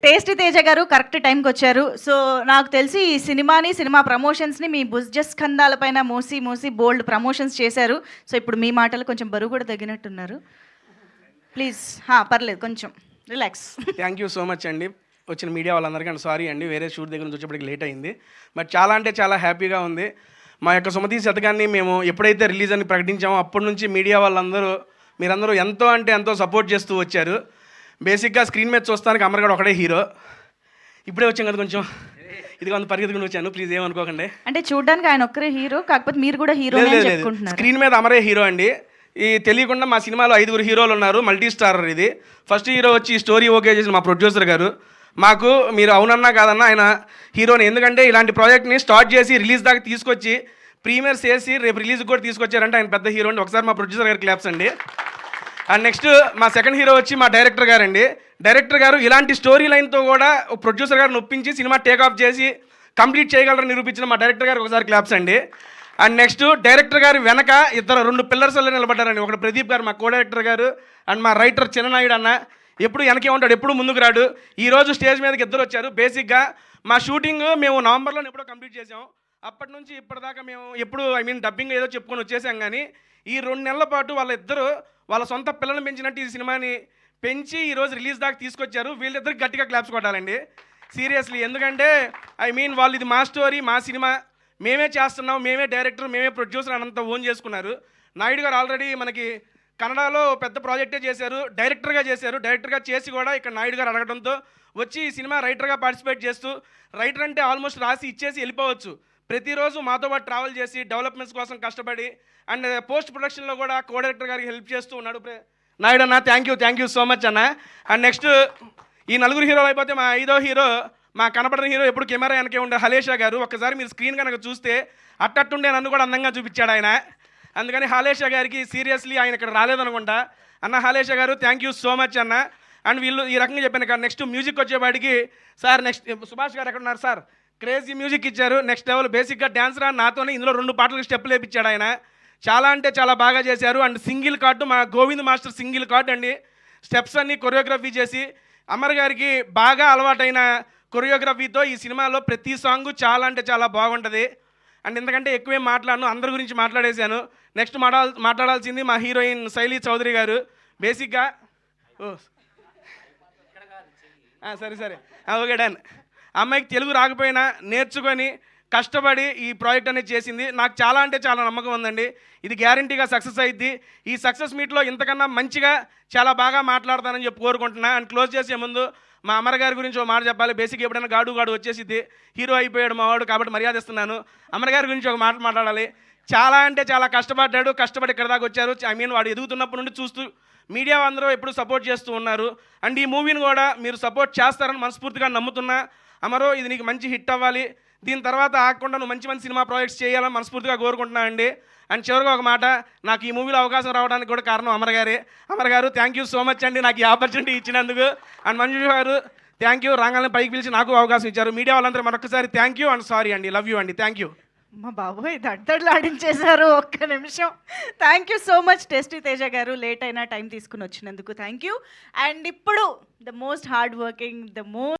Tasty Teja గారు correct టైంకి వచ్చారు. సో నాకు తెలిసి ఈ సినిమాని, సినిమా ప్రమోషన్స్‌ని మీ భుజస్కంధాల పైన మోసి, మోసి బోల్డ్ ప్రమోషన్స్ చేశారు. సో ఇప్పుడు మీ మాటలు కొంచెం బరువు కూడా తగ్గినట్టున్నారు. ప్లీజ్ పర్లేదు కొంచెం relax. Thank you so much అండి. వచ్చిన మీడియా వాళ్ళందరికీ అండ్ సారీ అండి, వేరే షూట్ దగ్గర నుంచి వచ్చేప్పటికి లేట్ అయింది. బట్ చాలా అంటే చాలా హ్యాపీగా ఉంది. మా యొక్క సుమతి శతకాన్ని మేము ఎప్పుడైతే రిలీజ్ అని ప్రకటించామో అప్పటి నుంచి మీడియా వాళ్ళందరూ మీరందరూ ఎంతో అంటే ఎంతో సపోర్ట్ చేస్తూ వచ్చారు. బేసిక్గా స్క్రీన్ మీద చూస్తానికి అమర్గాడు ఒకడే హీరో. ఇప్పుడే వచ్చాం కదా కొంచెం ఇది కొంత పరిగెత్తుకుని వచ్చాను, ప్లీజ్ ఏమనుకోకండి. అంటే చూడడానికి ఆయన ఒక్కరే హీరో, కాకపోతే మీరు కూడా హీరో చెప్పుకుంటున్నారు. స్క్రీన్ మీద అమరే హీరో అండి. ఈ తెలియకుండా మా సినిమాలో 5 హీరోలు ఉన్నారు, మల్టీ స్టారర్ ఇది. ఫస్ట్ హీరో వచ్చి స్టోరీ ఓకే చేసిన మా ప్రొడ్యూసర్ గారు. మాకు మీరు అవునన్నా కాదన్నా ఆయన హీరోని, ఎందుకంటే ఇలాంటి ప్రాజెక్ట్ని స్టార్ట్ చేసి రిలీజ్ దాకా తీసుకొచ్చి ప్రీమియర్స్ చేసి రేపు రిలీజ్కి కూడా తీసుకొచ్చారంటే ఆయన పెద్ద హీరో అండి. ఒకసారి మా ప్రొడ్యూసర్ గారు క్లాప్స్ అండి. అండ్ నెక్స్ట్ మా సెకండ్ హీరో వచ్చి మా డైరెక్టర్ గారు అండి. డైరెక్టర్ గారు ఇలాంటి స్టోరీ లైన్తో కూడా ప్రొడ్యూసర్ గారిని ఒప్పించి సినిమా టేక్ ఆఫ్ చేసి కంప్లీట్ చేయగలరని నిరూపించిన మా డైరెక్టర్ గారికి ఒకసారి క్లాప్స్ అండి. అండ్ నెక్స్ట్ డైరెక్టర్ గారు వెనక 2 పిల్లర్స్లో నిలబడ్డారండి. ఒకటి ప్రదీప్ గారు మా కో డైరెక్టర్ గారు, అండ్ మా రైటర్ చిన్ననాయుడు అన్న. ఎప్పుడు వెనకే ఉంటాడు, ఎప్పుడు ముందుకు రాడు. ఈరోజు స్టేజ్ మీదకి 2 వచ్చారు. బేసిక్గా మా షూటింగ్ మేము నవంబర్లో ఎప్పుడో కంప్లీట్ చేసాం. అప్పటి నుంచి ఇప్పటిదాకా మేము ఎప్పుడు డబ్బింగ్ ఏదో చెప్పుకొని వచ్చేసాం. కానీ ఈ 2 నెలల పాటు వాళ్ళిద్దరూ వాళ్ళ సొంత పిల్లల్ని పెంచినట్టు ఈ సినిమాని పెంచి ఈరోజు రిలీజ్ దాకా తీసుకొచ్చారు. వీళ్ళిద్దరికి గట్టిగా క్లాప్స్ కొట్టాలండి సీరియస్లీ. ఎందుకంటే వాళ్ళు ఇది మా స్టోరీ, మా సినిమా, మేమే చేస్తున్నాం, మేమే డైరెక్టర్, మేమే ప్రొడ్యూసర్ అనంత ఓన్ చేసుకున్నారు. నాయుడు గారు ఆల్రెడీ మనకి కన్నడలో పెద్ద ప్రాజెక్టే చేశారు, డైరెక్టర్గా చేశారు. డైరెక్టర్గా చేసి కూడా ఇక్కడ నాయుడు గారు అడగడంతో వచ్చి ఈ సినిమా రైటర్గా పార్టిసిపేట్ చేస్తూ, రైటర్ అంటే ఆల్మోస్ట్ రాసి ఇచ్చేసి వెళ్ళిపోవచ్చు, ప్రతిరోజు మాతో పాటు ట్రావెల్ చేసి డెవలప్మెంట్స్ కోసం కష్టపడి అండ్ పోస్ట్ ప్రొడక్షన్లో కూడా కో డైరెక్టర్ గారికి హెల్ప్ చేస్తూ ఉన్నాడు నాయుడు అన్న. థ్యాంక్ యూ సో మచ్ అన్న. అండ్ నెక్స్ట్ ఈ 4 హీరోలు అయిపోతే మా 5వ హీరో, మా కనపడిన హీరో, ఎప్పుడు కెమెరా వెనకే ఉండే హలేషా గారు. ఒక్కసారి మీరు స్క్రీన్ కనుక చూస్తే అట్టట్టుండే నన్ను కూడా అందంగా చూపించాడు ఆయన. అందుకని హాలేషా గారికి సీరియస్లీ ఆయన ఇక్కడ రాలేదనుకుంటా. అన్న హాలేషా గారు థ్యాంక్ యూ సో మచ్ అన్న. అండ్ వీళ్ళు ఈ రకంగా చెప్పాను కదా. నెక్స్ట్ మ్యూజిక్ వచ్చేవాడికి సార్, నెక్స్ట్ సుభాష్ గారు ఎక్కడ ఉన్నారు సార్, క్రేజీ మ్యూజిక్ ఇచ్చారు, నెక్స్ట్ లెవెల్. బేసిక్గా డ్యాన్స్ రా నాతోనే ఇందులో 2 పాటలకు స్టెప్పులు వేయించాడు ఆయన. చాలా అంటే చాలా బాగా చేశారు. అండ్ సింగిల్ కార్డు మా గోవింద్ మాస్టర్ సింగిల్ కార్డు అండి. స్టెప్స్ అన్నీ కొరియోగ్రఫీ చేసి అమర్ గారికి బాగా అలవాటైన కొరియోగ్రఫీతో ఈ సినిమాలో ప్రతి సాంగ్ చాలా అంటే చాలా బాగుంటుంది. అండ్ ఎందుకంటే ఎక్కువేం మాట్లాడను, అందరి గురించి మాట్లాడేశాను. నెక్స్ట్ మాట్లాడాల్సింది మా హీరోయిన్ శైలీ చౌదరి గారు. బేసిక్గా సరే ఓకే డన్. అమ్మాయికి తెలుగు రాకపోయినా నేర్చుకొని కష్టపడి ఈ ప్రాజెక్ట్ అనేది చేసింది. నాకు చాలా అంటే చాలా నమ్మకం ఉందండి, ఇది గ్యారంటీగా సక్సెస్ అయ్యిద్ది. ఈ సక్సెస్ మీట్లో ఇంతకన్నా మంచిగా చాలా బాగా మాట్లాడతానని చెప్పి కోరుకుంటున్నా. అండ్ క్లోజ్ చేసే ముందు మా అమర్ గారి గురించి ఒక మాట చెప్పాలి. బేసిక్ ఎప్పుడైనా గాడు వచ్చేసిద్ది, హీరో అయిపోయాడు మావాడు కాబట్టి మర్యాద ఇస్తున్నాను. అమర్ గారి గురించి ఒక మాట మాట్లాడాలి. చాలా అంటే చాలా కష్టపడ్డాడు, కష్టపడి ఇక్కడ దాకా వచ్చారు. వాడు ఎదుగుతున్నప్పటి నుండి చూస్తూ మీడియా అందరూ ఎప్పుడు సపోర్ట్ చేస్తూ ఉన్నారు. అండ్ ఈ మూవీని కూడా మీరు సపోర్ట్ చేస్తారని మనస్ఫూర్తిగా నమ్ముతున్నా. అమరో ఇది నీకు మంచి హిట్ అవ్వాలి, దీని తర్వాత ఆగకుండా నువ్వు మంచి సినిమా ప్రాజెక్ట్స్ చేయాలని మనస్ఫూర్తిగా కోరుకుంటున్నా అండి. అండ్ చివరిగా ఒక మాట, నాకు ఈ మూవీలో అవకాశం రావడానికి కూడా కారణం అమర్ గారే. అమర్ గారు థ్యాంక్ యూ సో మచ్ అండి నాకు ఈ ఆపర్చునిటీ ఇచ్చినందుకు. అండ్ మంజు గారు థ్యాంక్ యూ, రాగానే పైకి పిలిచి నాకు అవకాశం ఇచ్చారు. మీడియా వాళ్ళందరూ మరొకసారి థ్యాంక్ యూ అండ్ సారీ అండి, లవ్ యూ అండి, థ్యాంక్ యూ. మా బాబోయ్ దడ్డలాడించేశారు, ఒక్క నిమిషం. Thank you so much tasty Teja గారు, లేట్ అయినా టైం తీసుకుని వచ్చినందుకు థ్యాంక్ యూ. అండ్ ఇప్పుడు the most hard working, the most